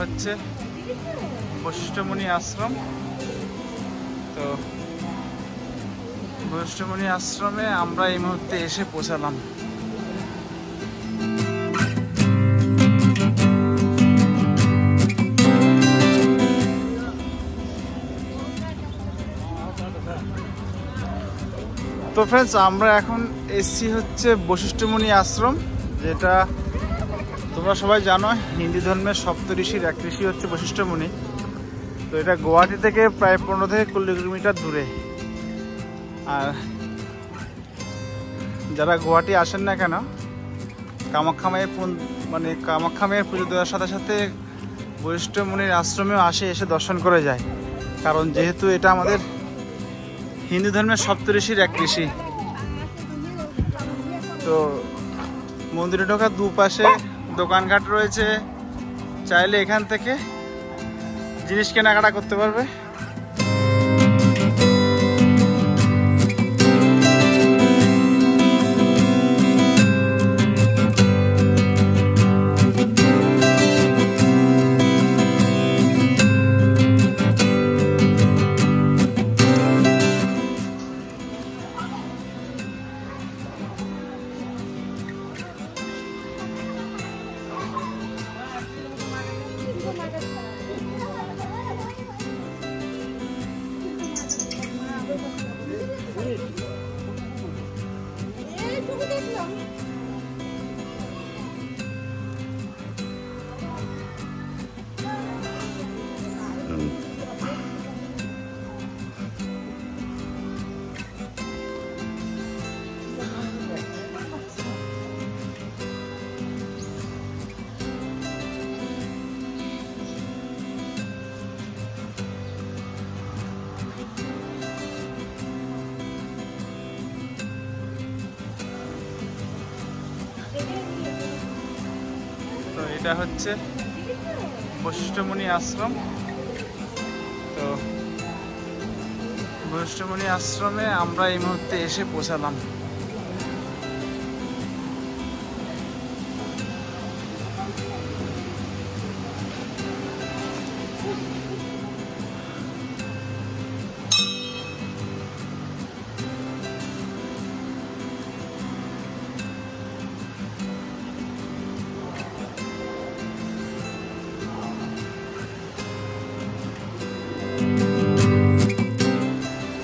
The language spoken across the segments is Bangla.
হচ্ছে বশিষ্ঠমুনি আশ্রম। তো বশিষ্ঠমুনি আশ্রমে আমরা এই মুহূর্তে এসে পৌঁছালাম। তো ফ্রেন্ডস, আমরা এখন এসছি হচ্ছে বশিষ্ঠমুনি আশ্রম, যেটা তোমরা সবাই জানো হিন্দু ধর্মের সপ্তঋষির এক ঋষি হচ্ছে বশিষ্ঠমুনি। তো এটা গুয়াহাটি থেকে প্রায় 15 থেকে 20 কিলোমিটার দূরে। আর যারা গুয়াহাটি আসেন না কেন, কামাখ্যা মায়ের পুজো দেওয়ার সাথে সাথে বশিষ্ঠমুনির আশ্রমেও এসে দর্শন করে যায়। কারণ যেহেতু এটা আমাদের হিন্দু ধর্মের সপ্তঋষির এক ঋষি। তো মন্দিরে ঢোকার দুপাশে দোকানঘাট রয়েছে, চাইলে এখান থেকে জিনিস কেনাকাটা করতে পারবে। তো এটা হচ্ছে বশিষ্ঠমুনি আশ্রম। তো বশিষ্ঠমুনি আশ্রমে আমরা এই মুহূর্তে এসে পৌঁছালাম।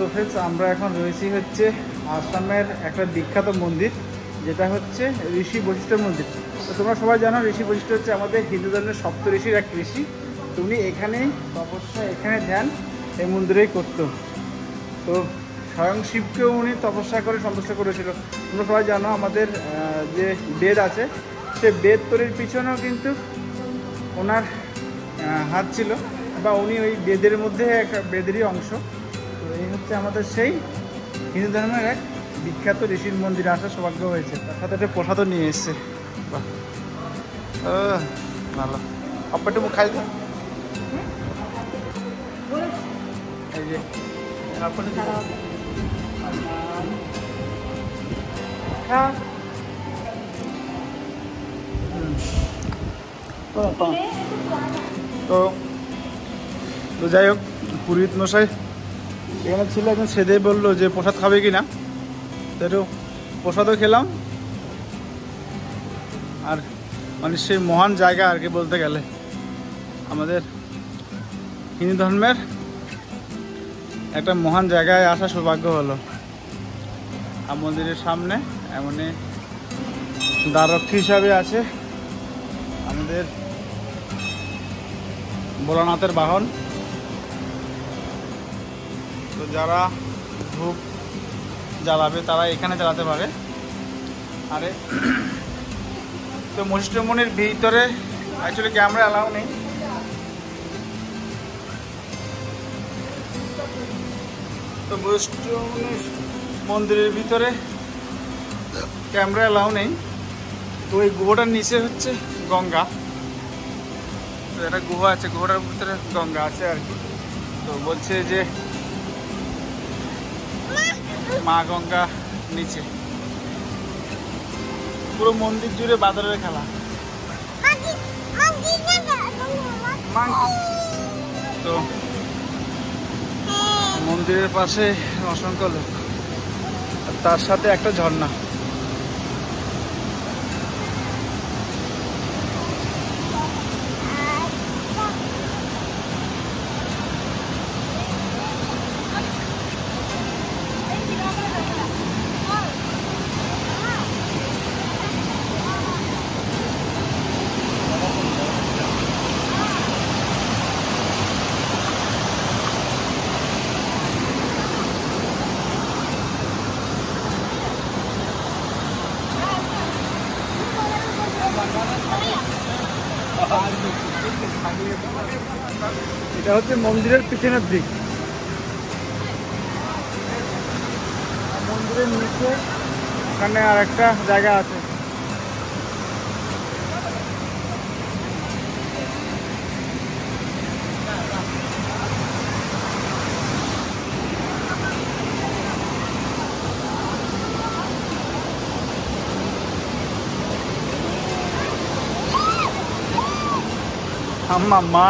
তো ফ্রেন্ডস, আমরা এখন রয়েছি হচ্ছে আসামের একটা বিখ্যাত মন্দির, যেটা হচ্ছে ঋষি বশিষ্ঠ মন্দির। তো তোমরা সবাই জানো ঋষি বশিষ্ঠ হচ্ছে আমাদের হিন্দু ধর্মের সপ্তঋষির এক ঋষি। তো উনি এখানেই তপস্যা, এখানে ধ্যান এই মন্দিরেই করতো। তো স্বয়ং শিবকেও উনি তপস্যা করে সন্তুষ্ট করেছিল। তোমরা সবাই জানো আমাদের যে বেদ আছে, সে বেদ তৈরির পিছনেও কিন্তু ওনার হাত ছিল, বা উনি ওই বেদের মধ্যে একটা বেদেরই অংশ। তো এই হচ্ছে আমাদের সেই হিন্দু ধর্মের এক বিখ্যাত ঋষির মন্দিরে আসার সৌভাগ্য হয়েছে। তার সাথে একটা প্রসাদও নিয়ে এসছে। বাহ, ভালো। অপ্পাটু মুখ খাই তো এই যে আপনাদের তো যাই হোক, পুরোহিত মশাই এখানে ছিল, একজন সেদে বললো যে প্রসাদ খাবে কিনা। তো একটু প্রসাদও খেলাম। আর মানে সেই মহান জায়গা আর কি বলতে গেলে, আমাদের হিন্দু ধর্মের একটা মহান জায়গায় আসা সৌভাগ্য হলো। আর মন্দিরের সামনে এমনই দ্বাররক্ষী হিসাবে আছে আমাদের ভোলানাথের বাহন। তো যারা ধূপ জ্বালাবে তারা এখানে জ্বালাতে পারে। আরে তো বশিষ্ঠমুনির ভিতরে অ্যাকচুয়ালি ক্যামেরা অ্যালাউ নেই। তো বশিষ্ঠমুনির মন্দিরের ভিতরে ক্যামেরা অ্যালাউ নেই। তো ওই গুহাটার নিচে হচ্ছে গঙ্গা। তো একটা গুহা আছে, গুহাটার ভিতরে গঙ্গা আছে আর কি। তো বলছে যে মা গঙ্গা নিচে। পুরো মন্দির জুড়ে বাদরের খেলা। তো মন্দিরের পাশে অসংখ্য লোক, আর তার সাথে একটা ঝর্ণা। এটা হচ্ছে মন্দিরের পিছনের দিক। মন্দিরের নিচে ওখানে আর একটা জায়গা আছে। Mamma.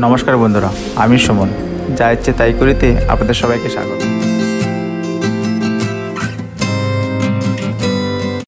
নমস্কার বন্ধুরা, আমি সুমন। যা ইচ্ছে তাই করিতে আপনাদের সবাইকে স্বাগত।